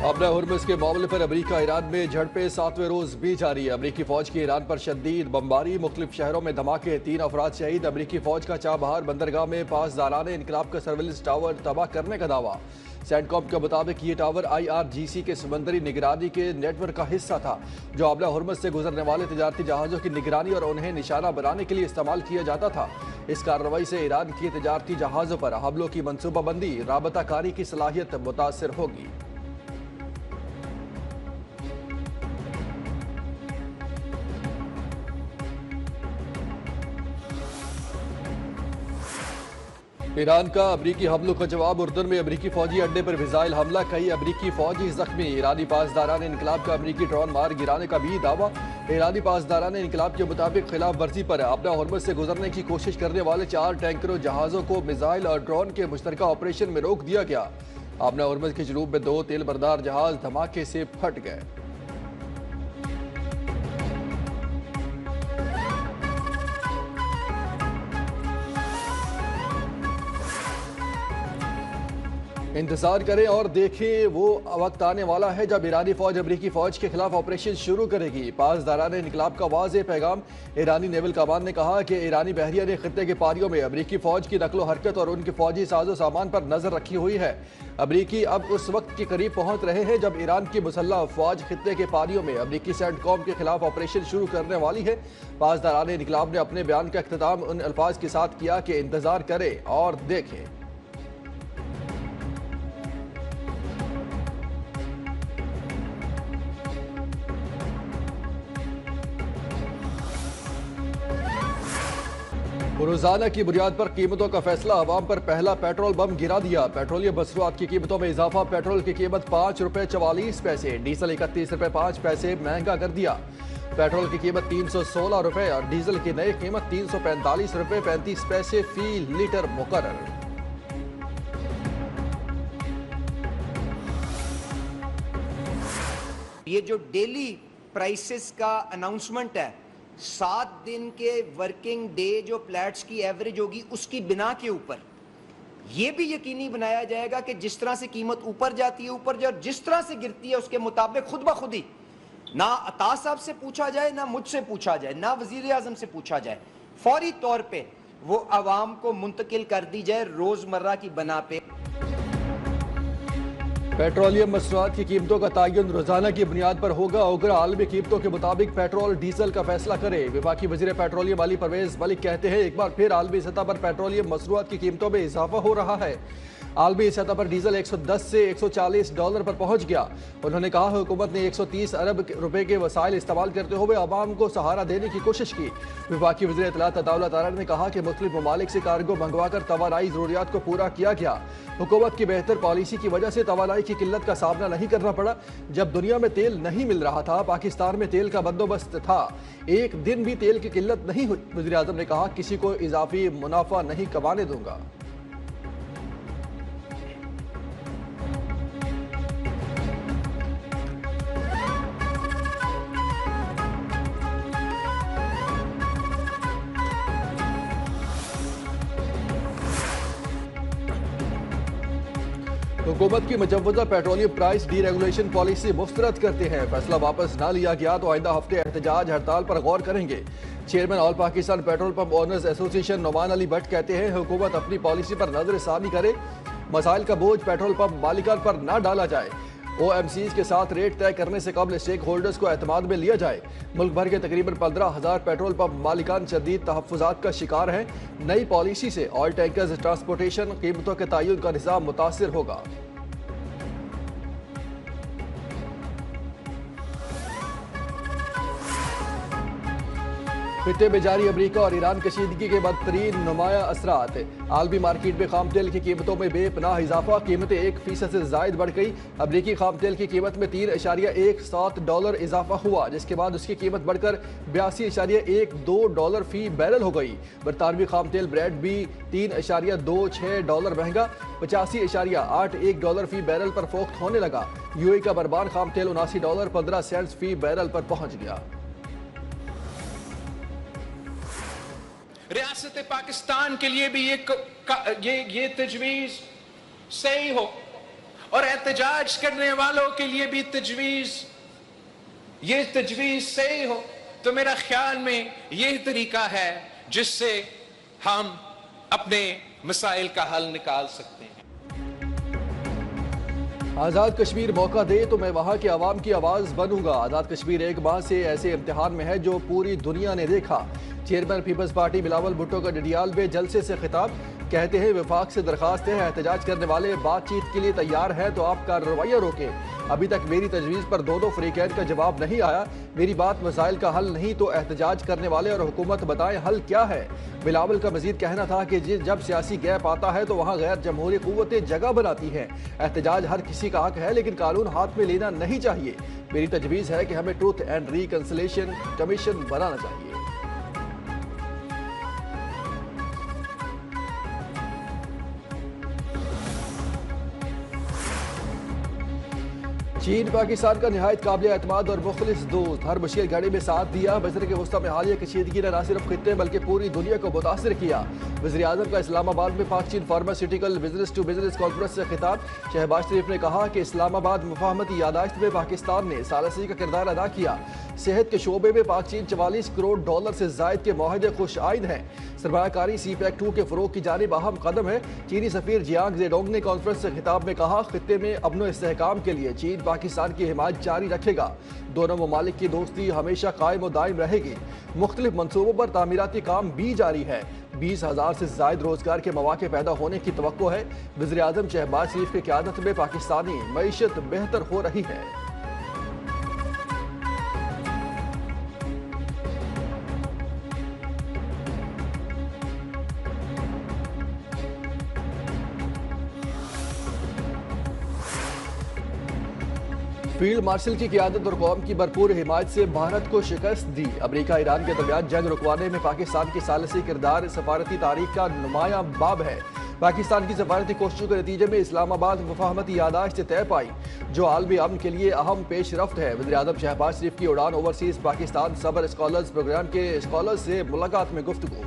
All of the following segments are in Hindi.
अपना हुर्मुज़ के मामले पर अमेरिका ईरान में झड़पें 7वें रोज भी जारी है। अमेरिकी फौज की ईरान पर शदीद बमबारी, मुख्तलिफ शहरों में धमाके, 3 अफराद शहीद। अमेरिकी फौज का चाबहार बंदरगाह में पासदारान इनकलाब का सर्विलेंस टावर तबाह करने का दावा। सेंटकॉम के मुताबिक ये टावर IRGC के समंदरी निगरानी के नेटवर्क का हिस्सा था, जो अपना हुर्मुज़ से गुजरने वाले तजारती जहाज़ों की निगरानी और उन्हें निशाना बनाने के लिए इस्तेमाल किया जाता था। इस कार्रवाई से ईरान के तजारती जहाज़ों पर हमलों की मनसूबाबंदी, राबताकारी की सलाहियत मुतासर होगी। ईरान का अमरीकी हमलों का जवाब। उर्दन में अमरीकी फौजी अड्डे पर मिसाइल हमला, कई अमरीकी फौजी जख्मी। ईरानी पासदारान इनकलाब का अमरीकी ड्रोन मार गिराने का भी दावा। ईरानी पासदारान इनकलाब के मुताबिक खिलाफ वर्जी पर अपना हुर्मुज़ से गुजरने की कोशिश करने वाले 4 टैंकरों जहाज़ों को मिसाइल और ड्रोन के मुश्तरका ऑपरेशन में रोक दिया गया। अपना हुर्मुज़ के जनूब में 2 तेल बरदार जहाज धमाके से फट गए। इंतजार करें और देखें, वो वक्त आने वाला है जब ईरानी फौज अमरीकी फौज के खिलाफ ऑपरेशन शुरू करेगी। पासदारान इनकलाब का वाज़ेह पैगाम। ईरानी नेवल कमान ने कहा कि ईरानी बहरिया ने खित्ते के पारियों में अमरीकी फौज की नकलो हरकत और उनके फौजी साजो सामान पर नजर रखी हुई है। अमरीकी अब उस वक्त के करीब पहुंच रहे हैं जब ईरान की मुसल्लह फौज खित्ते के पारियों में अमरीकी सेंटकॉम के खिलाफ ऑपरेशन शुरू करने वाली है। पासदारान इनकलाब ने अपने बयान का अख्तिताम उन अल्फाज के साथ किया कि इंतजार करें और देखें। रोजाना की बुनियाद पर कीमतों का फैसला। अवाम पर पहला पेट्रोल बम गिरा दिया। पेट्रोलियम मसरूआत की कीमतों में इजाफा। पेट्रोल की कीमत ₹5.44, डीजल ₹31.5 महंगा कर दिया। पेट्रोल की कीमत ₹316 और डीजल की नई कीमत ₹345.35 फी लीटर मुकर्रर। ये जो डेली प्राइसेस का अनाउंसमेंट है, 7 दिन के वर्किंग डे जो फ्लैट्स की एवरेज होगी उसकी बिना के ऊपर यह भी यकीनी बनाया जाएगा कि जिस तरह से कीमत ऊपर जाती है ऊपर जाए, और जिस तरह से गिरती है उसके मुताबिक खुद ब खुद ही ना अता साहब से पूछा जाए, ना मुझसे पूछा जाए, ना वजीर आजम से पूछा जाए, फौरी तौर पे वो अवाम को मुंतकिल कर दी जाए रोजमर्रा की बना पे। पेट्रोलियम मसरूआत की कीमतों का तयन रोजाना की बुनियाद पर होगा। ओगरा आलमी कीमतों के मुताबिक पेट्रोल डीजल का फैसला करे। विफाकी वजीर पेट्रोलियम अली परवेज मलिक कहते हैं, एक बार फिर आलमी सतह पर पेट्रोलियम मसरूआत की कीमतों में इजाफा हो रहा है। आलमी सतह पर डीजल $110 से $140 पर पहुंच गया। उन्होंने कहा, हुकूमत ने 130 अरब रुपए के वसाइल इस्तेमाल करते हुए आवाम को सहारा देने की कोशिश की। विफाकी वज़ीर इत्तलात अताउल्लाह तारा ने कहा कि मुख्तलिफ ममालिक से कार्गो मंगवाकर तवानाई ज़रूरियात को पूरा किया गया। हुकूमत की बेहतर पॉलिसी की वजह से तवानाई की किल्लत का सामना नहीं करना पड़ा। जब दुनिया में तेल नहीं मिल रहा था, पाकिस्तान में तेल का बंदोबस्त था, एक दिन भी तेल की किल्लत नहीं हुई। वज़ीर आज़म ने कहा, किसी को इजाफी मुनाफा नहीं कमाने दूंगा। हुकूमत की मुजव्वजा पेट्रोलियम प्राइस डीरेगुलेशन पॉलिसी मुस्तरद करते हैं। फैसला वापस न लिया गया तो आइंदा हफ्ते एहतजाज हड़ताल पर गौर करेंगे। Chairman all Pakistan petrol pump owners association Numan Ali Bhatt कहते हैं, हुकूमत अपनी पॉलिसी पर नजरसानी करे, मसाइल का बोझ पेट्रोल पंप मालिकान पर न डाला जाए। OMCs के साथ रेट तय करने से कबल स्टेक होल्डर्स को एतमाद में लिया जाए। मुल्क भर के तकरीबन 15,000 पेट्रोल पंप मालिकान शदीद तहफ़्फ़ुज़ात का शिकार हैं। नई पॉलिसी से ऑयल टैंकर्स ट्रांसपोर्टेशन कीमतों के तयन का निज़ाम मुतासिर होगा। खित्ते में जारी अमरीका और ईरान कशीदगी के बदतरीन नुमाया असरात। आलमी मार्केट में खाम तेल की कीमतों में बेपनाह इजाफा, कीमतें 1% से जायद बढ़ गई। अमरीकी खाम तेल की कीमत में $3.17 इजाफा हुआ, जिसके बाद उसकी कीमत बढ़कर $82.12 फी बैरल हो गई। बरतानवी खाम तेल ब्रेड भी $3.26 महंगा, $85.81 फी बैरल पर फोख्त होने लगा। UAE का बरबान खाम तेल $79.15 फी बैरल पर पहुंच गया। रियासत पाकिस्तान के लिए भी ये तजवीज़ सही हो और एहतजाज करने वालों के लिए भी ये तजवीज सही हो, तो मेरा ख्याल में यही तरीका है जिससे हम अपने मसाइल का हल निकाल सकते हैं। आज़ाद कश्मीर मौका दे तो मैं वहाँ की आवाम की आवाज़ बनूंगा। आज़ाद कश्मीर एक माह से ऐसे इम्तिहान में है जो पूरी दुनिया ने देखा। Chairman people's party Bilawal Bhutto का डडियाल में जलसे से खिताब, कहते हैं वफाक से दरखास्त है, एहतजाज करने वाले बातचीत के लिए तैयार हैं तो आप कार्रवाइयाँ रोकें। अभी तक मेरी तजवीज़ पर दोनों फ्रीकैन का जवाब नहीं आया। मेरी बात मसाइल का हल नहीं तो एहतजाज करने वाले और हुकूमत बताएं हल क्या है। बिलावल का मजीद कहना था कि जब सियासी गैप आता है तो वहाँ गैर जमहूरी कुव्वतें जगह बनाती हैं। एहतजाज हर किसी का हक है लेकिन कानून हाथ में लेना नहीं चाहिए। मेरी तजवीज़ है कि हमें ट्रूथ एंड रिकंसिलिएशन कमीशन बनाना चाहिए। चीन पाकिस्तान का निहायत काबिल एतमाद और मुखलिस दोस्त, हर मुश्किल घड़ी में साथ दिया। मशरक़ के वस्ती में हालिया कशीदगी ने न सिर्फ खित्ते बल्कि पूरी दुनिया को मुतासिर किया। वज़ीर आज़म का इस्लामाबाद में पाक चीन pharmaceutical business to business conference से खिताब, शहबाज शरीफ ने कहा कि इस्लामाबाद मुफाहमती यादाश्त में पाकिस्तान ने सालसी का किरदार अदा किया। सेहत के शोबे में पाक चीन $44 करोड़ से जायद के माहदे खुश आइंद हैं। सरमायाकारी CPEC 2 के फरोग की जानिब अहम कदम है। चीनी सफीर जियांग जेडोंग ने कॉन्फ्रेंस से खिताब में कहा, खित्ते में अमन व इस्तेहकाम के लिए चीन पाकिस्तान की हिमायत जारी रखेगा। दोनों ममालिक की दोस्ती हमेशा कायम और दायम रहेगी। मुख्तलिफ मनसूबों पर तामीराती काम भी जारी है। 20,000 से जायद रोजगार के मौके पैदा होने की तवक्को है। वज़ीर आज़म शहबाज शरीफ की क़यादत में पाकिस्तानी मईशत बेहतर हो रही है। फील्ड मार्शल की क़यादत और कौम की भरपूर हिमायत से भारत को शिकस्त दी। अमेरिका ईरान के दरमियान जंग रुकवाने में पाकिस्तान की सालसी किरदार सफारती तारीख का नुमाया बाब है। पाकिस्तान की सफारती कोशिशों के नतीजे में इस्लामाबाद मुफाहमती यादाश्त तय पाई जो आलमी अमन के लिए अहम पेशरफ्त है। वज़ीर आज़म शहबाज शरीफ की उड़ान overseas Pakistan summer scholars programme के स्कॉलर्स से मुलाकात में गुफ्तगू।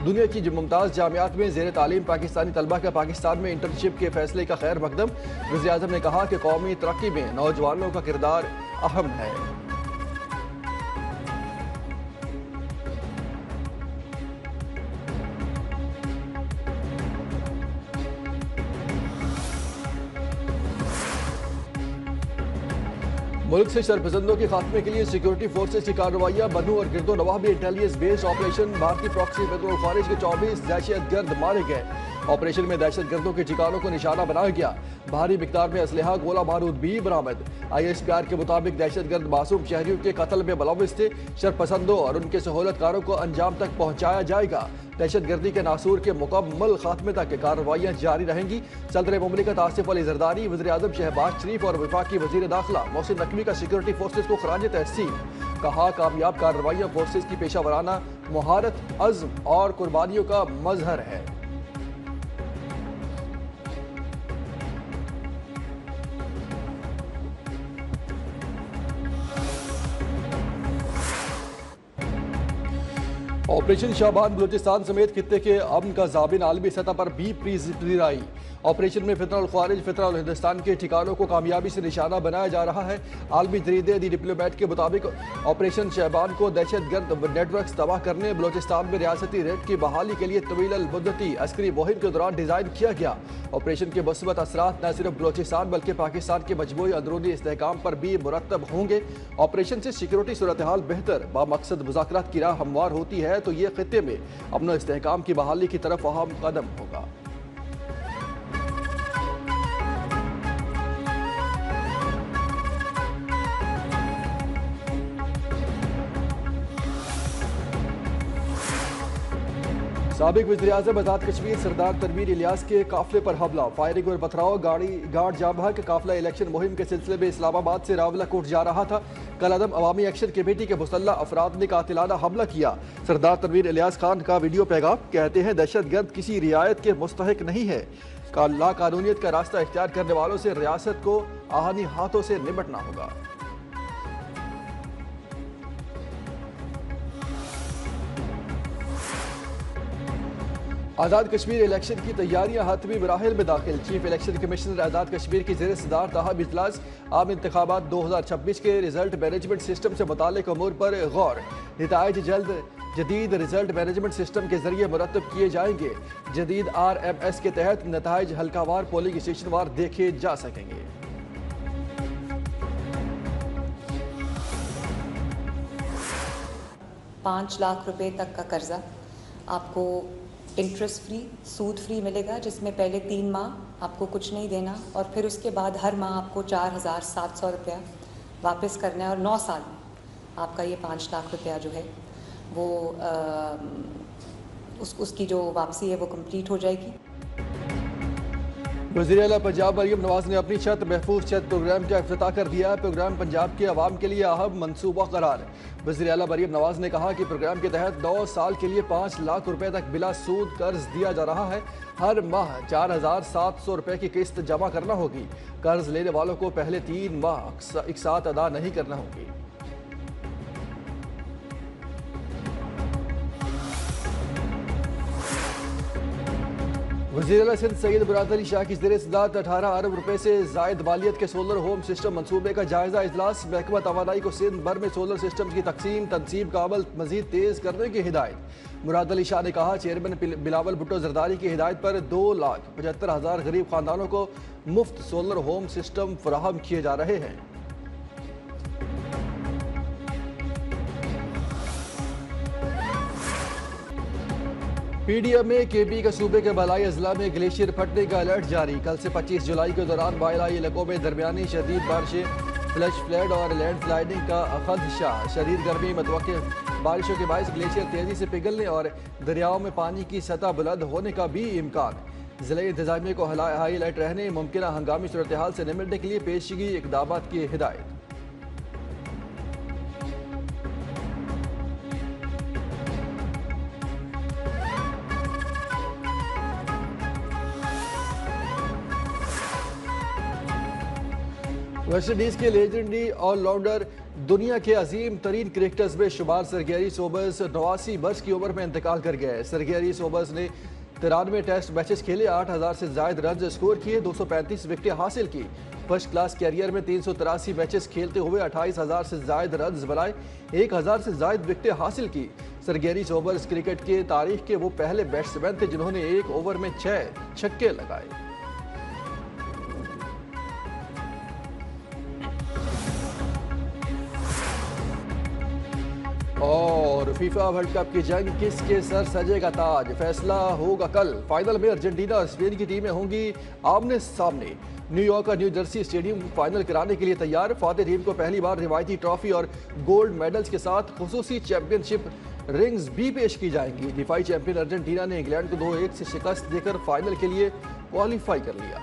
दुनिया की मुमताज़ जामियात में ज़ेर तालीम पाकिस्तानी तलबा का पाकिस्तान में इंटर्नशिप के फैसले का खैर मकदम। वज़ीर आज़म ने कहा कि कौमी तरक्की में नौजवानों का किरदार अहम है। मुल्क से शरपसंदों के खात्मे के लिए सिक्योरिटी फोर्सेज की कार्रवाइयां। बनू और गिरदो नवाह में इंटेलिजेंस बेस्ड ऑपरेशन। भारतीय प्रॉक्सी पेट्रोल खारिज के 24 दहशतगर्द मारे गए। ऑपरेशन में दहशतगर्दों के ठिकानों को निशाना बनाया गया। भारी मिकदार में असलहा गोला बारूद भी बरामद। ISPR के मुताबिक दहशतगर्द मासूम शहरियों के कत्ल में मुलव्विस थे। शरपसंदों और उनके सहूलतकारों को अंजाम तक पहुंचाया जाएगा। दहशतगर्दी के नासूर के मुकम्मल खात्मे तक कार्रवाइयाँ जारी रहेंगी। सदर मुमलिकत आसिफ अली जरदारी, वज़ीर आज़म शहबाज शरीफ और वफाकी वज़ीर दाखिला मोहसिन नकवी का सिक्योरिटी फोर्सेज को खराज तहसीन। कहा, कामयाब कार्रवाइयाँ फोर्सेज की पेशा वराना मुहारत, अज़्म और कुर्बानियों का मजहर है। ऑपरेशन शाबान बलूचिस्तान समेत खित्ते के अमन का ज़ाबिन आलमी सतह पर भी प्रीजराई। ऑपरेशन में फितरा उल ख्वारिज, फितरा उल हिंदुस्तान के ठिकानों को कामयाबी से निशाना बनाया जा रहा है। आलमी जरीदे दी डिप्लोमेट के मुताबिक ऑपरेशन शहबान को दहशतगर्द नेटवर्क तबाह करने, बलूचिस्तान में रियासती रेट की बहाली के लिए तवील मुद्दती अस्करी मुहिम के दौरान डिज़ाइन किया गया। ऑपरेशन के मुस्बत असरात न सिर्फ बलूचिस्तान बल्कि पाकिस्तान के मजमूई अंदरूनी इस्तेहकाम पर भी मुरतब होंगे। ऑपरेशन से सिक्योरिटी सूरत हाल बेहतर बामकसद मुज़ाकरात की राह हमवार होती है तो ये खित्ते में अमन इस्तेहकाम की बहाली की तरफ अहम कदम होगा। साबिक वज़ीर आज़म आज़ाद कश्मीर सरदार तनवीर इलियास के काफिले पर हमला, फायरिंग और पथराव। गार्ड जामा के काफिला इलेक्शन मुहिम के सिलसिले में इस्लामाबाद से रावलाकोट जा रहा था। कल अदम अवामी एक्शन कमेटी के मुसल्लह अफराद ने कातिलाना हमला किया। सरदार तनवीर इलियास खान का वीडियो पैगाम, कहते हैं दहशतगर्द किसी रियायत के मुस्तहिक नहीं है। ला कानूनियत का रास्ता इख्तियार करने वालों से रियासत को आहनी हाथों से निपटना होगा। आज़ाद कश्मीर इलेक्शन की तैयारियां हतमी मराहिल में दाखिल। Chief election commissioner Azad Kashmir की ज़ेर सदार ताहब इजलास आम इंतखाबात 2026 के रिजल्ट मैनेजमेंट सिस्टम से मुतालिक अमूर पर गौर। नताइज जल्द जदीद रिजल्ट मैनेजमेंट सिस्टम के जरिए मुरतब किए जाएंगे। जदीद RMS के तहत नताइज हल्कावार पोलिंग स्टेशन वार देखे जा सकेंगे। ₹5 लाख तक का कर्जा आपको इंटरेस्ट फ्री, सूद फ्री मिलेगा, जिसमें पहले 3 माह आपको कुछ नहीं देना और फिर उसके बाद हर माह आपको 4,700 रुपया वापस करना है और 9 साल में आपका ये 5 लाख रुपया जो है वो उसकी जो वापसी है वो कंप्लीट हो जाएगी। वज़ीर आला पंजाब मरीम नवाज ने अपनी छत महफूज छत प्रोग्राम का इफ्तिताह कर दिया। प्रोग्राम पंजाब के अवाम के लिए अहम मनसूबा करार। वज़ीर आला मरीम नवाज ने कहा कि प्रोग्राम के तहत 9 साल के लिए 5 लाख रुपए तक बिला सूद कर्ज दिया जा रहा है। हर माह 4,700 रुपए की किस्त जमा करना होगी। कर्ज लेने वालों को पहले 3 माह एक साथ अदा नहीं करना होगी। वज़ीर आला सिंध सैयद मुराद अली शाह की ज़ेर सदारत 18 अरब रुपए से जायद मालियत के सोलर होम सिस्टम मनसूबे का जायजा इजलास। महकमा तवानाई को सिंध भर में सोलर सिस्टम की तकसीम तनसीब का अमल मजीद तेज करने की हिदायत। मुराद अली शाह ने कहा, चेयरमैन बिलावल भुट्टो जरदारी की हिदायत पर 2,75,000 गरीब खानदानों को मुफ्त सोलर होम सिस्टम फराहम किए जा रहे हैं। PDM में KB का सूबे के बलाई अजला में ग्लेशियर फटने का अलर्ट जारी। कल से 25 जुलाई के दौरान बालाई इलाकों में दरमियानी शदीद बारिशें, फ्लैश फ्लड और लैंड स्लाइडिंग का खदशा। शदीद गर्मी मतवक्के बारिशों के बायस ग्लेशियर तेजी से पिघलने और दरियाओं में पानी की सतह बुलंद होने का भी इम्कान। जिला इंतजामिया को हाई अलर्ट रहने, मुमकिन हंगामी सूरत हाल से निपटने के लिए पेशगी इकदाम की हिदायत। वेस्ट इंडीज के लेजेंडरी ऑलराउंडर, दुनिया के अजीम तरीन क्रिकेटर्स में शुमार सर गैरी सोबर्स 89 वर्ष की उम्र में इंतकाल कर गए। सर गैरी सोबर्स ने 93 टेस्ट मैचेस खेले, 8,000 से जायद रन स्कोर किए, 235 विकेटें हासिल की। फर्स्ट क्लास कैरियर में 383 मैचेस खेलते हुए 28,000 से जायद रन बनाए, 1,000 से जायद विकेटें हासिल की। सर गैरी सोबर्स क्रिकेट के तारीख के वो पहले बैट्समैन थे जिन्होंने एक ओवर में 6 छक्के लगाए। और फीफा वर्ल्ड कप की जंग किसके सर सजेगा ताज, फैसला होगा कल। फाइनल में अर्जेंटीना और स्पेन की टीमें होंगी आमने सामने। न्यूयॉर्क और न्यू जर्सी स्टेडियम फाइनल कराने के लिए तैयार। फातेह टीम को पहली बार रिवायती ट्रॉफी और गोल्ड मेडल्स के साथ खुसूसी चैंपियनशिप रिंग्स भी पेश की जाएंगी। दिफाई चैंपियन अर्जेंटीना ने इंग्लैंड को 2-1 से शिकस्त देकर फाइनल के लिए क्वालिफाई कर लिया।